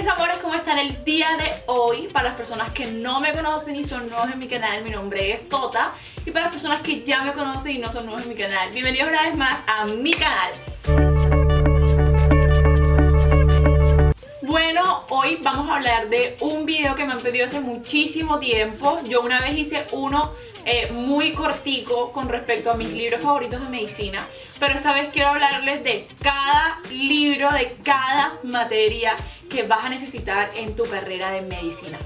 mis amores, ¿cómo están el día de hoy? Para las personas que no me conocen y son nuevos en mi canal, mi nombre es Tota. Y para las personas que ya me conocen y no son nuevos en mi canal, bienvenidos una vez más a mi canal. Bueno, hoy vamos a hablar de un video que me han pedido hace muchísimo tiempo. Yo una vez hice uno muy cortico con respecto a mis libros favoritos de medicina, pero esta vez quiero hablarles de cada libro, de cada materia que vas a necesitar en tu carrera de medicina.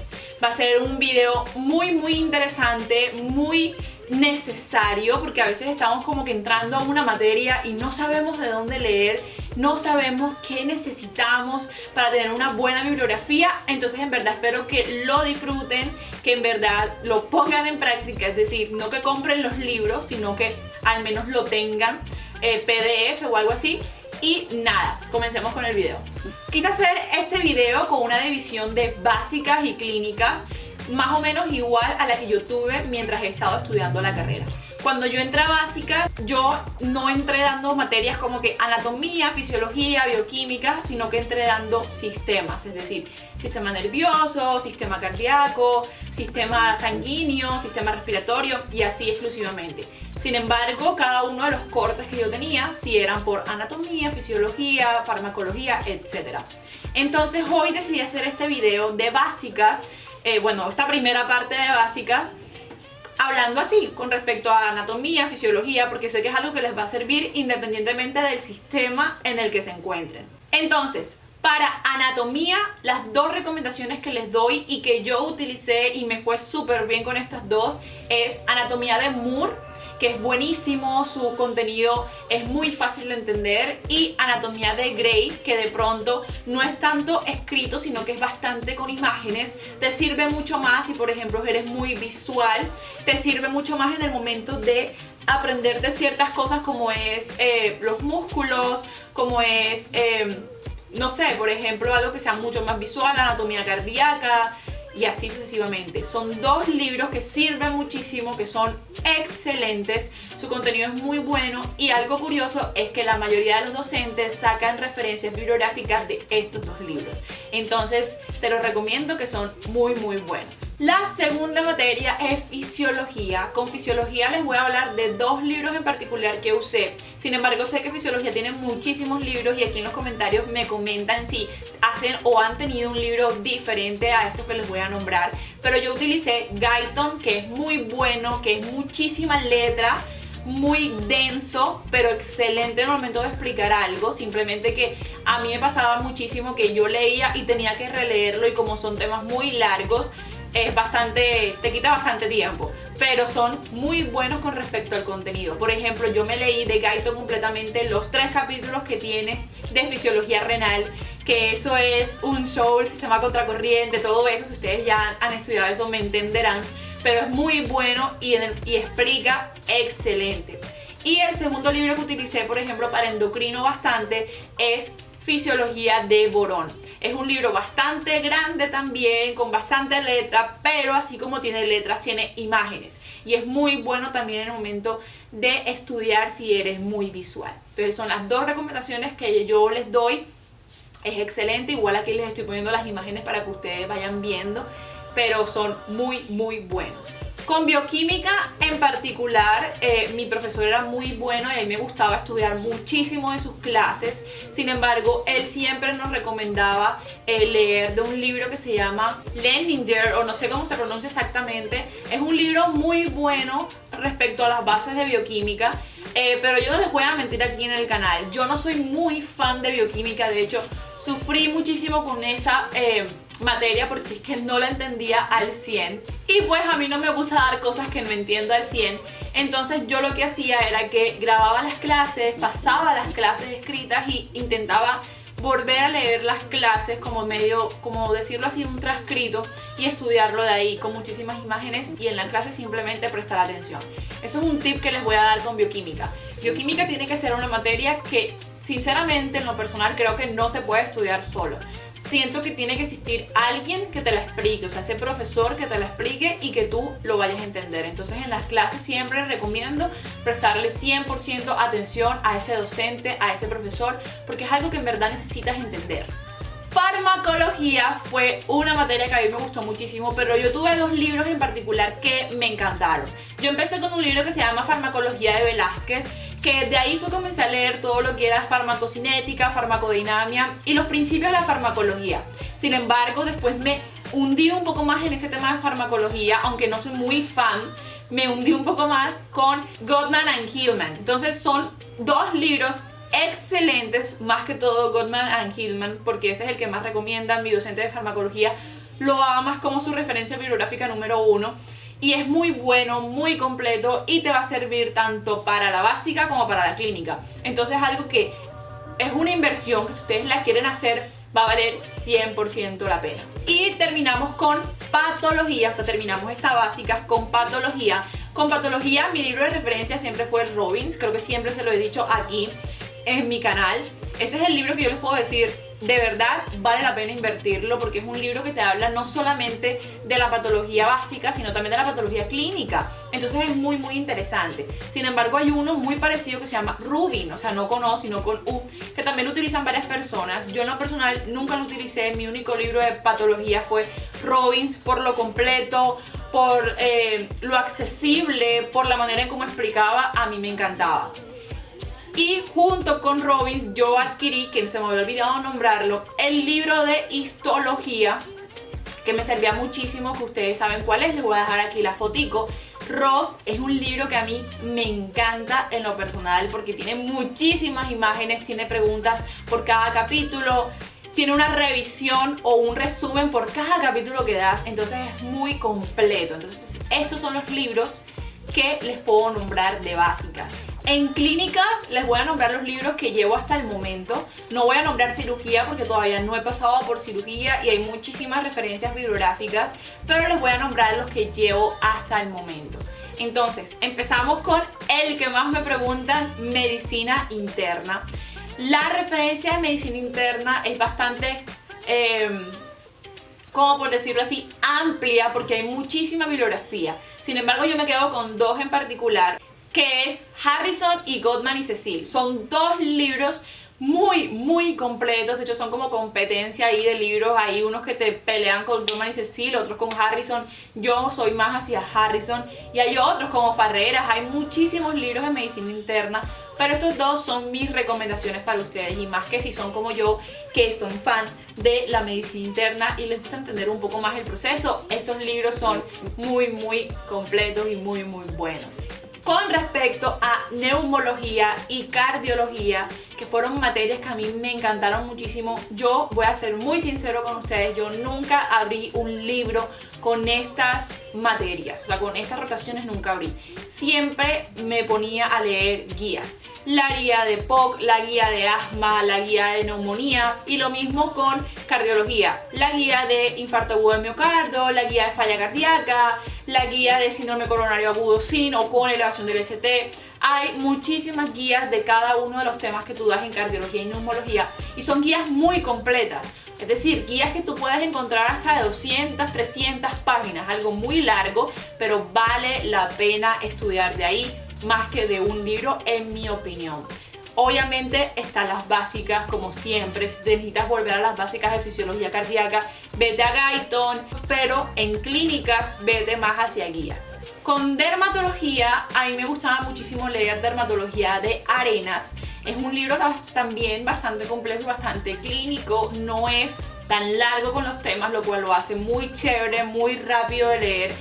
Va a ser un video muy interesante, muy necesario, porque a veces estamos como que entrando a una materia y no sabemos de dónde leer, no sabemos qué necesitamos para tener una buena bibliografía. Entonces en verdad espero que lo disfruten, que en verdad lo pongan en práctica, es decir, no que compren los libros, sino que al menos lo tengan PDF o algo así. Y nada, comencemos con el video. Quise hacer este video con una división de básicas y clínicas más o menos igual a la que yo tuve mientras he estado estudiando la carrera. Cuando yo entré a básicas, yo no entré dando materias como que anatomía, fisiología, bioquímica, sino que entré dando sistemas, es decir, sistema nervioso, sistema cardíaco, sistema sanguíneo, sistema respiratorio y así exclusivamente. Sin embargo, cada uno de los cortes que yo tenía, sí eran por anatomía, fisiología, farmacología, etc. Entonces hoy decidí hacer este video de básicas, esta primera parte de básicas, hablando así con respecto a anatomía, fisiología, porque sé que es algo que les va a servir independientemente del sistema en el que se encuentren. Entonces, para anatomía, las dos recomendaciones que les doy y que yo utilicé y me fue súper bien con estas dos es anatomía de Moore, que es buenísimo, su contenido es muy fácil de entender, y anatomía de Gray, que de pronto no es tanto escrito, sino que es bastante con imágenes. Te sirve mucho más si por ejemplo eres muy visual, te sirve mucho más en el momento de aprenderte ciertas cosas como es los músculos, como es, no sé, por ejemplo algo que sea mucho más visual, anatomía cardíaca, y así sucesivamente. Son dos libros que sirven muchísimo, que son excelentes, su contenido es muy bueno y algo curioso es que la mayoría de los docentes sacan referencias bibliográficas de estos dos libros. Entonces se los recomiendo, que son muy buenos. La segunda materia es fisiología. Con fisiología les voy a hablar de dos libros en particular que usé. Sin embargo, sé que fisiología tiene muchísimos libros y aquí en los comentarios me comentan si hacen o han tenido un libro diferente a estos que les voy a nombrar, pero yo utilicé Guyton, que es muy bueno, que es muchísima letra, muy denso, pero excelente en el momento de explicar algo. Simplemente que a mí me pasaba muchísimo que yo leía y tenía que releerlo, y como son temas muy largos, te quita bastante tiempo, pero son muy buenos con respecto al contenido. Por ejemplo, yo me leí de Guyton completamente los 3 capítulos que tiene de fisiología renal, que eso es un show, el sistema contracorriente, todo eso. Si ustedes ya han estudiado eso me entenderán, pero es muy bueno y explica excelente. Y el segundo libro que utilicé, por ejemplo, para endocrino bastante, es Fisiología de Borón. Es un libro bastante grande también, con bastante letra, pero así como tiene letras, tiene imágenes. Y es muy bueno también en el momento de estudiar si eres muy visual. Entonces son las dos recomendaciones que yo les doy. Es excelente, igual aquí les estoy poniendo las imágenes para que ustedes vayan viendo, pero son muy buenos. Con bioquímica en particular, mi profesor era muy bueno y a él me gustaba estudiar muchísimo de sus clases. Sin embargo, él siempre nos recomendaba leer de un libro que se llama Leininger, o no sé cómo se pronuncia exactamente. Es un libro muy bueno respecto a las bases de bioquímica, pero yo no les voy a mentir aquí en el canal, yo no soy muy fan de bioquímica. De hecho, sufrí muchísimo con esa materia porque es que no la entendía al 100, y pues a mí no me gusta dar cosas que no entiendo al 100. Entonces yo lo que hacía era que grababa las clases, pasaba las clases escritas y intentaba volver a leer las clases como medio, como decirlo así, un transcrito, y estudiarlo de ahí con muchísimas imágenes, y en la clase simplemente prestar atención. Eso es un tip que les voy a dar con bioquímica. Bioquímica tiene que ser una materia que sinceramente en lo personal creo que no se puede estudiar solo. Siento que tiene que existir alguien que te la explique, o sea, ese profesor que te la explique y que tú lo vayas a entender. Entonces en las clases siempre recomiendo prestarle 100% atención a ese docente, a ese profesor, porque es algo que en verdad necesitas entender. Farmacología fue una materia que a mí me gustó muchísimo, pero yo tuve dos libros en particular que me encantaron. Yo empecé con un libro que se llama Farmacología de Velázquez, que de ahí fue que comencé a leer todo lo que era farmacocinética, farmacodinamia y los principios de la farmacología. Sin embargo, después me hundí un poco más en ese tema de farmacología, aunque no soy muy fan, me hundí un poco más con Gottman and Hillman. Entonces son dos libros excelentes, más que todo Gottman and Hillman, porque ese es el que más recomiendan. Mi docente de farmacología lo ama como su referencia bibliográfica número 1 y es muy bueno, muy completo y te va a servir tanto para la básica como para la clínica. Entonces algo que es una inversión que si ustedes la quieren hacer va a valer 100% la pena. Y terminamos con patología, o sea, terminamos esta básica con patología. Con patología mi libro de referencia siempre fue Robbins, creo que siempre se lo he dicho aquí en mi canal. Ese es el libro que yo les puedo decir, de verdad vale la pena invertirlo, porque es un libro que te habla no solamente de la patología básica, sino también de la patología clínica. Entonces es muy interesante. Sin embargo, hay uno muy parecido que se llama Rubin, o sea, no con O, sino con U, que también lo utilizan varias personas. Yo en lo personal nunca lo utilicé. Mi único libro de patología fue Robbins, por lo completo, por lo accesible, por la manera en cómo explicaba, a mí me encantaba. Y junto con Robbins yo adquirí, que se me había olvidado nombrarlo, el libro de histología, que me servía muchísimo, que ustedes saben cuál es, les voy a dejar aquí la fotico. Ross es un libro que a mí me encanta en lo personal porque tiene muchísimas imágenes, tiene preguntas por cada capítulo, tiene una revisión o un resumen por cada capítulo que das, entonces es muy completo. Entonces estos son los libros que les puedo nombrar de básicas. En clínicas les voy a nombrar los libros que llevo hasta el momento. No voy a nombrar cirugía porque todavía no he pasado por cirugía y hay muchísimas referencias bibliográficas, pero les voy a nombrar los que llevo hasta el momento. Entonces, empezamos con el que más me preguntan, medicina interna. La referencia de medicina interna es bastante, como por decirlo así, amplia porque hay muchísima bibliografía. Sin embargo, yo me quedo con dos en particular, que es Harrison y Gottman y Cecil. Son dos libros muy completos. De hecho, son como competencia ahí de libros. Hay unos que te pelean con Gottman y Cecil, otros con Harrison. Yo soy más hacia Harrison. Y hay otros como Farreras. Hay muchísimos libros de medicina interna, pero estos dos son mis recomendaciones para ustedes. Y más que si son como yo, que son fan de la medicina interna y les gusta entender un poco más el proceso, estos libros son muy completos y muy buenos. Con respecto a neumología y cardiología, que fueron materias que a mí me encantaron muchísimo, yo voy a ser muy sincero con ustedes, yo nunca abrí un libro con estas materias, o sea, con estas rotaciones nunca abrí. Siempre me ponía a leer guías. La guía de POC, la guía de asma, la guía de neumonía y lo mismo con cardiología. La guía de infarto agudo de miocardio, la guía de falla cardíaca, la guía de síndrome coronario agudo sin o con elevación del ST. Hay muchísimas guías de cada uno de los temas que tú das en cardiología y neumología y son guías muy completas. Es decir, guías que tú puedes encontrar hasta de 200, 300 páginas, algo muy largo, pero vale la pena estudiar de ahí más que de un libro, en mi opinión. Obviamente están las básicas, como siempre. Si te necesitas volver a las básicas de fisiología cardíaca, vete a Guyton, pero en clínicas vete más hacia guías. Con dermatología, a mí me gustaba muchísimo leer Dermatología de Arenas. Es un libro también bastante complejo y bastante clínico, no es tan largo con los temas, lo cual lo hace muy chévere, muy rápido de leer.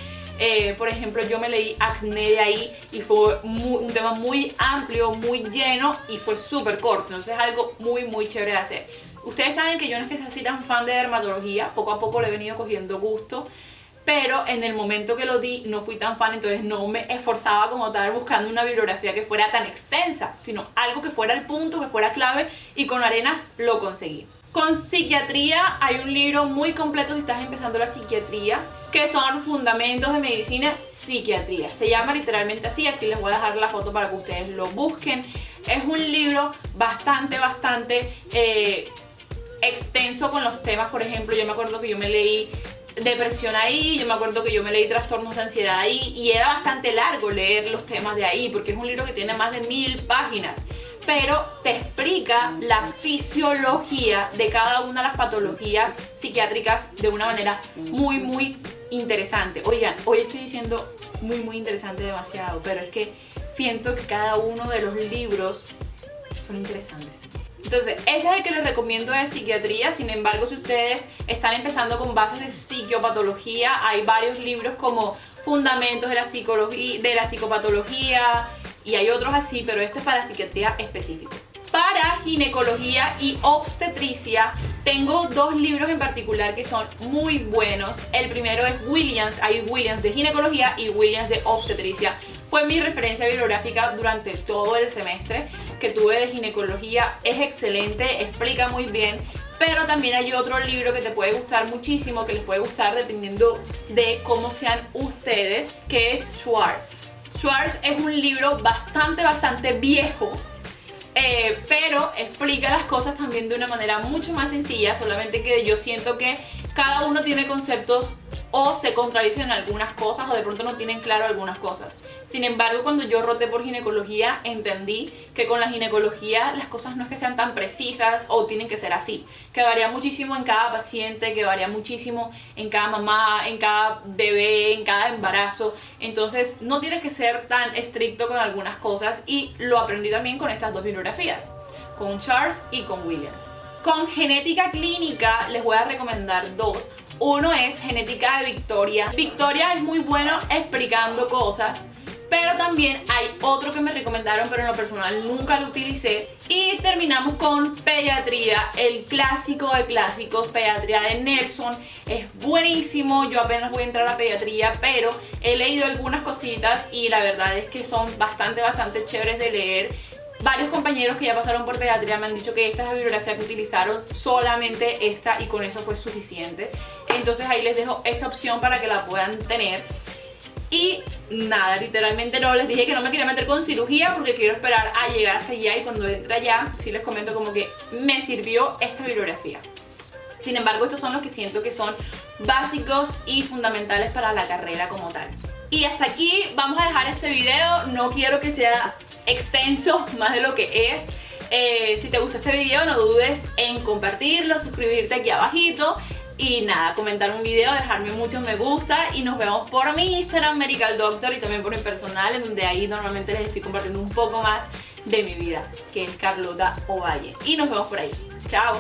Por ejemplo, yo me leí acné de ahí y fue un tema muy amplio, muy lleno y fue súper corto, entonces es algo muy chévere de hacer. Ustedes saben que yo no es que sea así tan fan de dermatología, poco a poco le he venido cogiendo gusto, pero en el momento que lo di no fui tan fan, entonces no me esforzaba como tal buscando una bibliografía que fuera tan extensa, sino algo que fuera el punto, que fuera clave, y con Arenas lo conseguí. Con psiquiatría hay un libro muy completo si estás empezando la psiquiatría, que son Fundamentos de Medicina Psiquiatría. Se llama literalmente así, aquí les voy a dejar la foto para que ustedes lo busquen. Es un libro bastante extenso con los temas. Por ejemplo, yo me acuerdo que yo me leí depresión ahí, yo me acuerdo que yo me leí trastornos de ansiedad ahí, y era bastante largo leer los temas de ahí porque es un libro que tiene más de 1000 páginas, pero te explica explica la fisiología de cada una de las patologías psiquiátricas de una manera muy interesante. Oigan, hoy estoy diciendo muy interesante demasiado, pero es que siento que cada uno de los libros son interesantes. Entonces, ese es el que les recomiendo de psiquiatría. Sin embargo, si ustedes están empezando con bases de psiquiopatología, hay varios libros como Fundamentos de la Psicología, de la Psicopatología, y hay otros así, pero este es para psiquiatría específico. Para ginecología y obstetricia tengo dos libros en particular que son muy buenos. El primero es Williams, hay Williams de ginecología y Williams de obstetricia. Fue mi referencia bibliográfica durante todo el semestre que tuve de ginecología. Es excelente, explica muy bien. Pero también hay otro libro que te puede gustar muchísimo, que les puede gustar dependiendo de cómo sean ustedes, que es Schwartz. Schwartz es un libro bastante viejo, pero explica las cosas también de una manera mucho más sencilla, solamente que yo siento que cada uno tiene conceptos o se contradicen en algunas cosas o de pronto no tienen claro algunas cosas. Sin embargo, cuando yo roté por ginecología, entendí que con la ginecología las cosas no es que sean tan precisas o tienen que ser así, que varía muchísimo en cada paciente, que varía muchísimo en cada mamá, en cada bebé, en cada embarazo. Entonces no tienes que ser tan estricto con algunas cosas, y lo aprendí también con estas dos bibliografías, con Schwartz y con Williams. Con genética clínica les voy a recomendar dos. Uno es Genética de Victoria. Victoria es muy bueno explicando cosas, pero también hay otro que me recomendaron, pero en lo personal nunca lo utilicé. Y terminamos con Pediatría, el clásico de clásicos, Pediatría de Nelson. Es buenísimo, yo apenas voy a entrar a Pediatría, pero he leído algunas cositas y la verdad es que son bastante chéveres de leer. Varios compañeros que ya pasaron por pediatría me han dicho que esta es la bibliografía que utilizaron, solamente esta, y con eso fue suficiente. Entonces ahí les dejo esa opción para que la puedan tener. Y nada, literalmente no les dije que no me quería meter con cirugía porque quiero esperar a llegar hasta allá, y cuando entre allá sí les comento como que me sirvió esta bibliografía. Sin embargo, estos son los que siento que son básicos y fundamentales para la carrera como tal. Y hasta aquí vamos a dejar este video. No quiero que sea extenso más de lo que es. Si te gustó este video, no dudes en compartirlo, suscribirte aquí abajito y nada, comentar un video, dejarme muchos me gusta, y nos vemos por mi Instagram Medical Doctor y también por mi personal, en donde ahí normalmente les estoy compartiendo un poco más de mi vida, que es Carlota Ovalle, y nos vemos por ahí. Chao.